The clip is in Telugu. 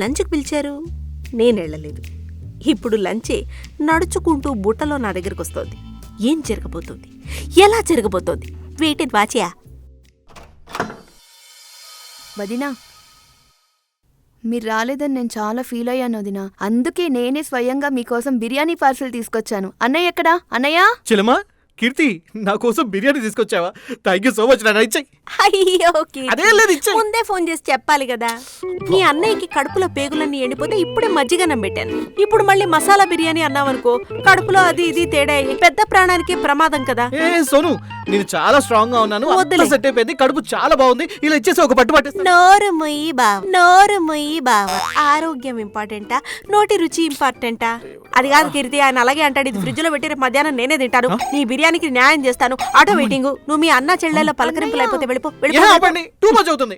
లంచ్కి పిలిచారు, నేనెళ్ళలేదు. ఇప్పుడు లంచే నడుచుకుంటూ బుట్టలో నా దగ్గరకు వస్తోంది. ఏం జరగబోతోంది, ఎలా జరగబోతోంది? Wait and watch. వదినా, మీరు రాలేదని నేను చాలా ఫీల్ అయ్యాను వదినా. అందుకే నేనే స్వయంగా మీకోసం బిర్యానీ పార్సల్ తీసుకొచ్చాను. అన్నయ్య ఎక్కడా? అన్నయ్య! చెల్లెమ్మా, కీర్తి, నా కోసం బిర్యానీ తీసుకొచ్చావా? Thank you so much. నా ఇచ్చాయి. అయ్యో, అదే లేదు, ఇచ్చేయ్. ముందే ఫోన్ చేసి చెప్పాలి కదా. నీ అన్నయ్యకి కడుపులో పేగులన్నీ ఎండిపోతే ఇప్పుడే మజ్జిగన్నం పెట్టాను. ఇప్పుడు మళ్ళీ మసాలా బిర్యానీ అన్నావనుకో, కడుపులో అది ఇది తేడా అయ్యి పెద్ద ప్రాణానికి ప్రమాదం కదా. ఏ సోను, నేను చాలా స్ట్రాంగ్ గా ఉన్నాను. వద్దులే. సెట్ అయిపోయింది, కడుపు చాలా బాగుంది. ఇలా ఇచ్చేసి ఒక పట్టు పట్టేసి. నోరు మొయ్యి బావ, నోరు మొయ్యి బావ. ఆరోగ్యం ఇంపార్టెంటా, నోటి రుచి ఇంపార్టెంటా? అది కాదు కీర్తి, ఆయన అలాగే అంటాడు. ఇది ఫ్రిడ్జ్ లో పెట్టి రేపు మధ్యాహ్నం నేనే తింటాను. నీ బిర్యానీకి న్యాయం చేస్తాను. Auto waiting. నువ్వు మీ అన్న చెల్లెల్లో పలకరింపులు అయిపోతే వెళ్ళిపో. టూ మచ్ అవుతుంది.